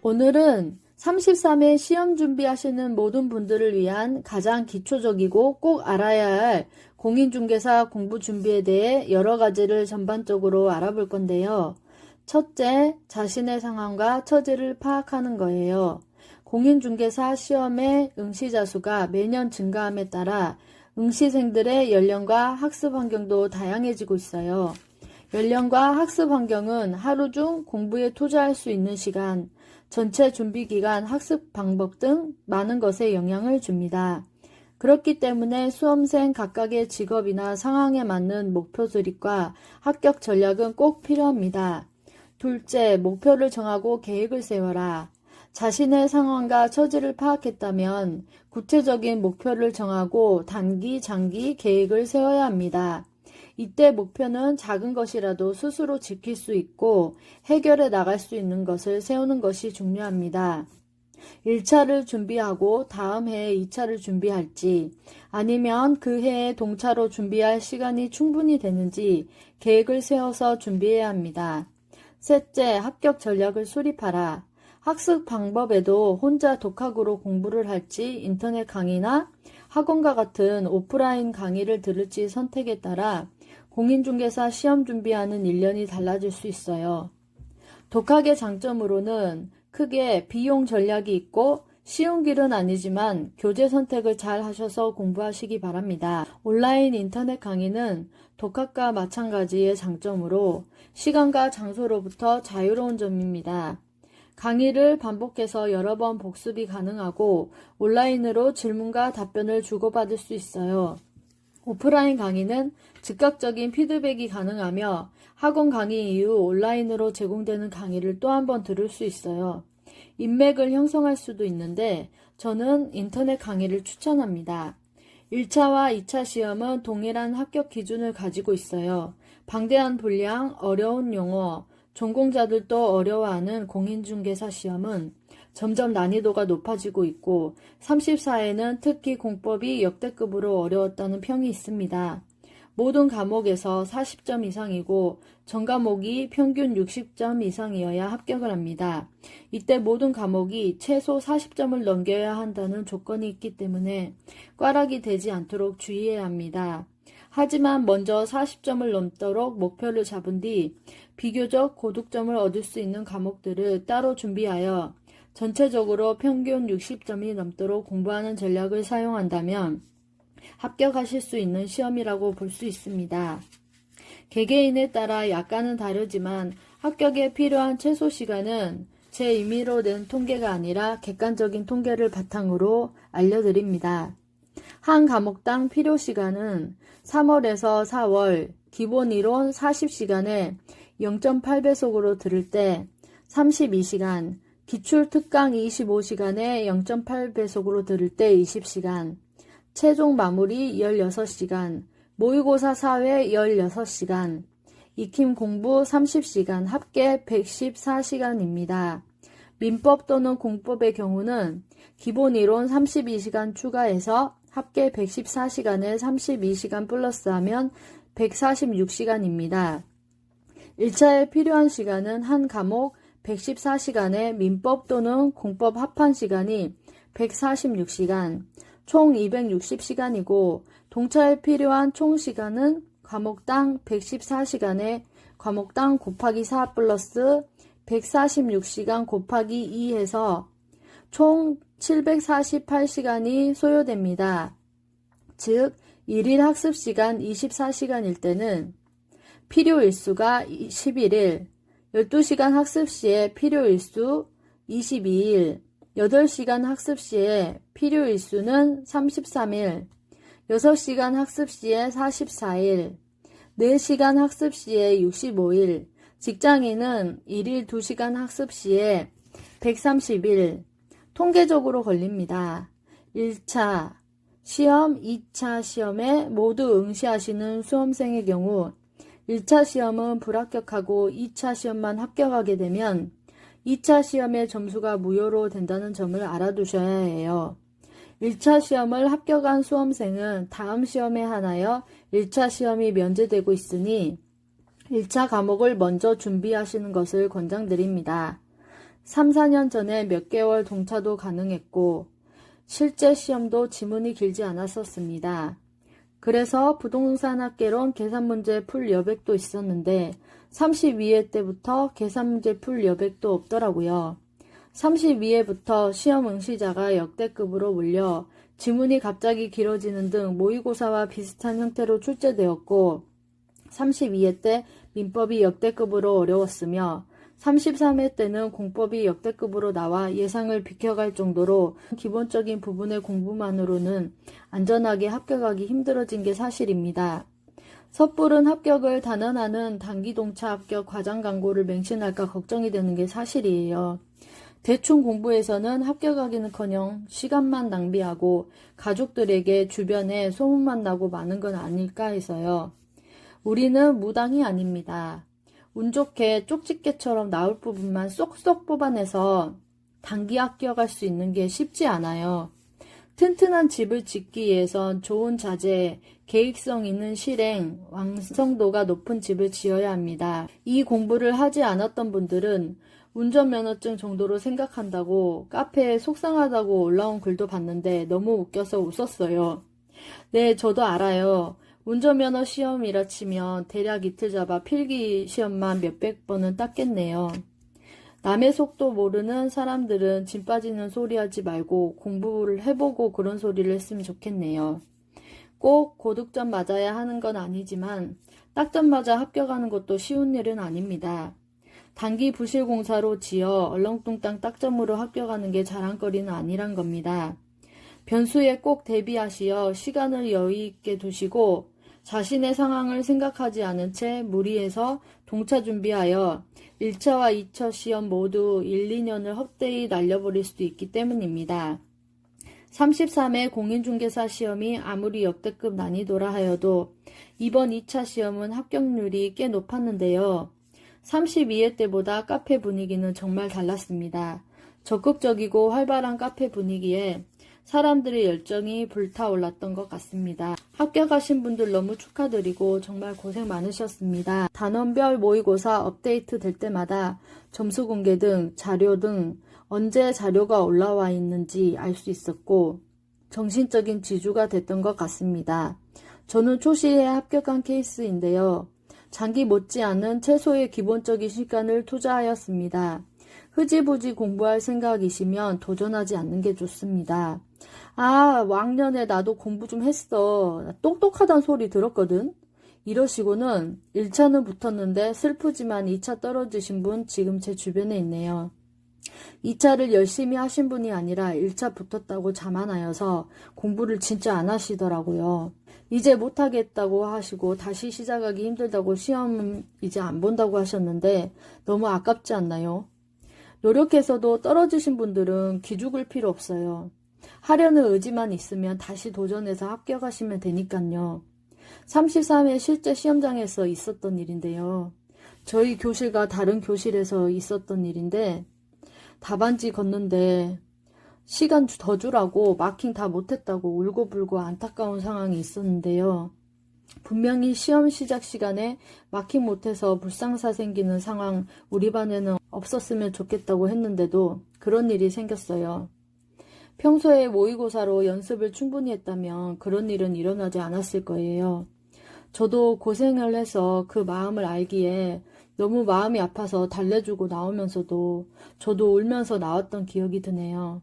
오늘은 33회 시험 준비하시는 모든 분들을 위한 가장 기초적이고 꼭 알아야 할 공인중개사 공부 준비에 대해 여러 가지를 전반적으로 알아볼 건데요. 첫째, 자신의 상황과 처지를 파악하는 거예요. 공인중개사 시험의 응시자 수가 매년 증가함에 따라 응시생들의 연령과 학습 환경도 다양해지고 있어요. 연령과 학습 환경은 하루 중 공부에 투자할 수 있는 시간, 전체 준비 기간, 학습 방법 등 많은 것에 영향을 줍니다. 그렇기 때문에 수험생 각각의 직업이나 상황에 맞는 목표 수립과 합격 전략은 꼭 필요합니다. 둘째, 목표를 정하고 계획을 세워라. 자신의 상황과 처지를 파악했다면 구체적인 목표를 정하고 단기, 장기 계획을 세워야 합니다. 이때 목표는 작은 것이라도 스스로 지킬 수 있고 해결해 나갈 수 있는 것을 세우는 것이 중요합니다. 1차를 준비하고 다음 해에 2차를 준비할지 아니면 그 해에 동차로 준비할 시간이 충분히 되는지 계획을 세워서 준비해야 합니다. 셋째, 합격 전략을 수립하라. 학습 방법에도 혼자 독학으로 공부를 할지 인터넷 강의나 학원과 같은 오프라인 강의를 들을지 선택에 따라 공인중개사 시험 준비하는 일련이 달라질 수 있어요. 독학의 장점으로는 크게 비용 전략이 있고 쉬운 길은 아니지만 교재 선택을 잘 하셔서 공부하시기 바랍니다. 온라인 인터넷 강의는 독학과 마찬가지의 장점으로 시간과 장소로부터 자유로운 점입니다. 강의를 반복해서 여러 번 복습이 가능하고 온라인으로 질문과 답변을 주고받을 수 있어요. 오프라인 강의는 즉각적인 피드백이 가능하며 학원 강의 이후 온라인으로 제공되는 강의를 또 한 번 들을 수 있어요. 인맥을 형성할 수도 있는데 저는 인터넷 강의를 추천합니다. 1차와 2차 시험은 동일한 합격 기준을 가지고 있어요. 방대한 분량, 어려운 용어, 전공자들도 어려워하는 공인중개사 시험은 점점 난이도가 높아지고 있고 34회는 특히 공법이 역대급으로 어려웠다는 평이 있습니다. 모든 과목에서 40점 이상이고 전 과목이 평균 60점 이상이어야 합격을 합니다. 이때 모든 과목이 최소 40점을 넘겨야 한다는 조건이 있기 때문에 꽈락이 되지 않도록 주의해야 합니다. 하지만 먼저 40점을 넘도록 목표를 잡은 뒤 비교적 고득점을 얻을 수 있는 과목들을 따로 준비하여 전체적으로 평균 60점이 넘도록 공부하는 전략을 사용한다면 합격하실 수 있는 시험이라고 볼 수 있습니다. 개개인에 따라 약간은 다르지만 합격에 필요한 최소 시간은 제 임의로 낸 통계가 아니라 객관적인 통계를 바탕으로 알려드립니다. 한 과목당 필요 시간은 3월에서 4월 기본 이론 40시간에 0.8배속으로 들을 때 32시간, 기출 특강 25시간에 0.8배속으로 들을 때 20시간, 최종 마무리 16시간, 모의고사 4회 16시간, 익힘 공부 30시간, 합계 114시간입니다. 민법 또는 공법의 경우는 기본 이론 32시간 추가해서 합계 114시간에 32시간 플러스하면 146시간입니다. 1차에 필요한 시간은 한 과목 114시간에 민법 또는 공법 합한 시간이 146시간, 총 260시간이고 동차에 필요한 총 시간은 과목당 114시간에 과목당 곱하기 4 플러스 146시간 곱하기 2 해서 총 748시간이 소요됩니다. 즉, 1일 학습시간 24시간일 때는 필요 일수가 11일, 12시간 학습 시에 필요 일수 22일, 8시간 학습 시에 필요 일수는 33일, 6시간 학습 시에 44일, 4시간 학습 시에 65일, 직장인은 1일 2시간 학습 시에 130일, 통계적으로 걸립니다. 1차 시험, 2차 시험에 모두 응시하시는 수험생의 경우 1차 시험은 불합격하고 2차 시험만 합격하게 되면 2차 시험의 점수가 무효로 된다는 점을 알아두셔야 해요. 1차 시험을 합격한 수험생은 다음 시험에 한하여 1차 시험이 면제되고 있으니 1차 과목을 먼저 준비하시는 것을 권장드립니다. 3, 4년 전에 몇 개월 동차도 가능했고 실제 시험도 지문이 길지 않았었습니다. 그래서 부동산학개론 계산문제 풀 여백도 있었는데 32회 때부터 계산문제 풀 여백도 없더라고요. 32회부터 시험 응시자가 역대급으로 몰려 지문이 갑자기 길어지는 등 모의고사와 비슷한 형태로 출제되었고 32회 때 민법이 역대급으로 어려웠으며 33회 때는 공법이 역대급으로 나와 예상을 비켜갈 정도로 기본적인 부분의 공부만으로는 안전하게 합격하기 힘들어진 게 사실입니다. 섣부른 합격을 단언하는 단기동차 합격 과장 광고를 맹신할까 걱정이 되는 게 사실이에요. 대충 공부해서는 합격하기는커녕 시간만 낭비하고 가족들에게 주변에 소문만 나고 마는 건 아닐까 해서요. 우리는 무당이 아닙니다. 운 좋게 쪽집게처럼 나올 부분만 쏙쏙 뽑아내서 단기 합격할 수 있는 게 쉽지 않아요. 튼튼한 집을 짓기 위해선 좋은 자재, 계획성 있는 실행, 완성도가 높은 집을 지어야 합니다. 이 공부를 하지 않았던 분들은 운전면허증 정도로 생각한다고 카페에 속상하다고 올라온 글도 봤는데 너무 웃겨서 웃었어요. 네, 저도 알아요. 운전면허 시험이라 치면 대략 이틀 잡아 필기 시험만 몇백 번은 땄겠네요. 남의 속도 모르는 사람들은 짐 빠지는 소리 하지 말고 공부를 해보고 그런 소리를 했으면 좋겠네요. 꼭 고득점 맞아야 하는 건 아니지만 딱점 맞아 합격하는 것도 쉬운 일은 아닙니다. 단기 부실공사로 지어 얼렁뚱땅 딱점으로 합격하는 게 자랑거리는 아니란 겁니다. 변수에 꼭 대비하시어 시간을 여유있게 두시고 자신의 상황을 생각하지 않은 채 무리해서 동차 준비하여 1차와 2차 시험 모두 1, 2년을 헛되이 날려버릴 수도 있기 때문입니다. 33회 공인중개사 시험이 아무리 역대급 난이도라 하여도 이번 2차 시험은 합격률이 꽤 높았는데요. 32회 때보다 카페 분위기는 정말 달랐습니다. 적극적이고 활발한 카페 분위기에 사람들의 열정이 불타올랐던 것 같습니다. 합격하신 분들 너무 축하드리고 정말 고생 많으셨습니다. 단원별 모의고사 업데이트 될 때마다 점수 공개 등 자료 등 언제 자료가 올라와 있는지 알 수 있었고 정신적인 지주가 됐던 것 같습니다. 저는 초시에 합격한 케이스인데요. 장기 못지않은 최소의 기본적인 시간을 투자하였습니다. 흐지부지 공부할 생각이시면 도전하지 않는 게 좋습니다. 아, 왕년에 나도 공부 좀 했어. 똑똑하단 소리 들었거든. 이러시고는 1차는 붙었는데 슬프지만 2차 떨어지신 분 지금 제 주변에 있네요. 2차를 열심히 하신 분이 아니라 1차 붙었다고 자만하여서 공부를 진짜 안 하시더라고요. 이제 못하겠다고 하시고 다시 시작하기 힘들다고 시험은 이제 안 본다고 하셨는데 너무 아깝지 않나요? 노력해서도 떨어지신 분들은 기죽을 필요 없어요. 하려는 의지만 있으면 다시 도전해서 합격하시면 되니까요. 33회 실제 시험장에서 있었던 일인데요. 저희 교실과 다른 교실에서 있었던 일인데 답안지 걷는데 시간 더 주라고 마킹 다 못했다고 울고불고 안타까운 상황이 있었는데요. 분명히 시험 시작 시간에 마킹 못해서 불상사 생기는 상황 우리 반에는 없었으면 좋겠다고 했는데도 그런 일이 생겼어요. 평소에 모의고사로 연습을 충분히 했다면 그런 일은 일어나지 않았을 거예요. 저도 고생을 해서 그 마음을 알기에 너무 마음이 아파서 달래주고 나오면서도 저도 울면서 나왔던 기억이 드네요.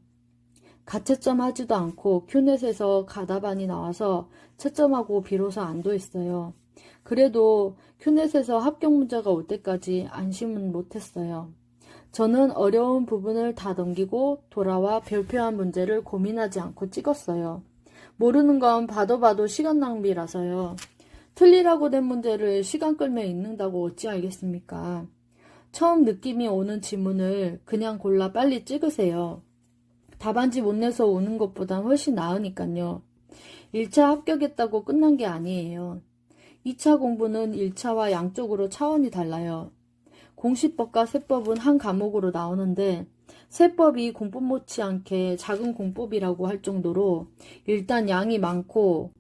가채점 하지도 않고 큐넷에서 가다반이 나와서 채점하고 비로소 안도했어요. 그래도 큐넷에서 합격 문제가 올 때까지 안심은 못했어요. 저는 어려운 부분을 다 넘기고 돌아와 별표한 문제를 고민하지 않고 찍었어요. 모르는 건 봐도 시간 낭비라서요. 틀리라고 된 문제를 시간 끌며 읽는다고 어찌 알겠습니까? 처음 느낌이 오는 지문을 그냥 골라 빨리 찍으세요. 답안지 못 내서 우는 것보단 훨씬 나으니까요. 1차 합격했다고 끝난 게 아니에요. 2차 공부는 1차와 양쪽으로 차원이 달라요. 공시법과 세법은 한 과목으로 나오는데 세법이 공법 못지않게 작은 공법이라고 할 정도로 일단 양이 많고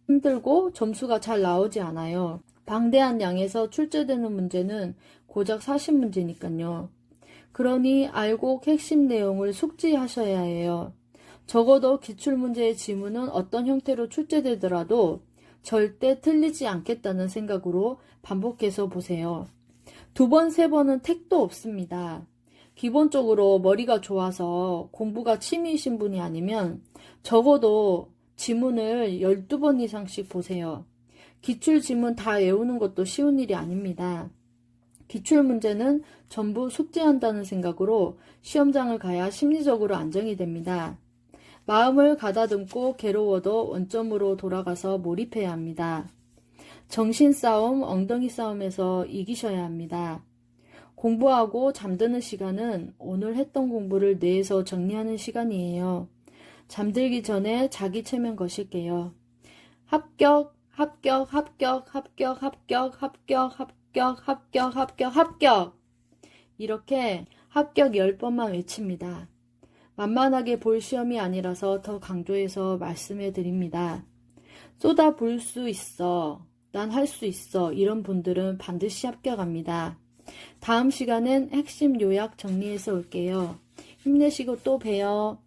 힘들고 점수가 잘 나오지 않아요. 방대한 양에서 출제되는 문제는 고작 40문제니까요. 그러니 알고 핵심 내용을 숙지하셔야 해요. 적어도 기출문제의 지문은 어떤 형태로 출제되더라도 절대 틀리지 않겠다는 생각으로 반복해서 보세요. 2번, 3번은 택도 없습니다. 기본적으로 머리가 좋아서 공부가 취미이신 분이 아니면 적어도 지문을 12번 이상씩 보세요. 기출 지문 다 외우는 것도 쉬운 일이 아닙니다. 기출 문제는 전부 숙지한다는 생각으로 시험장을 가야 심리적으로 안정이 됩니다. 마음을 가다듬고 괴로워도 원점으로 돌아가서 몰입해야 합니다. 정신 싸움, 엉덩이 싸움에서 이기셔야 합니다. 공부하고 잠드는 시간은 오늘 했던 공부를 뇌에서 정리하는 시간이에요. 잠들기 전에 자기 체면 거실게요. 합격, 합격, 합격, 합격, 합격, 합격, 합격, 합격, 합격, 합격! 이렇게 합격 10번만 외칩니다. 만만하게 볼 시험이 아니라서 더 강조해서 말씀해 드립니다. 쏟아부을 수 있어. 난 할 수 있어. 이런 분들은 반드시 합격합니다. 다음 시간엔 핵심 요약 정리해서 올게요. 힘내시고 또 봬요.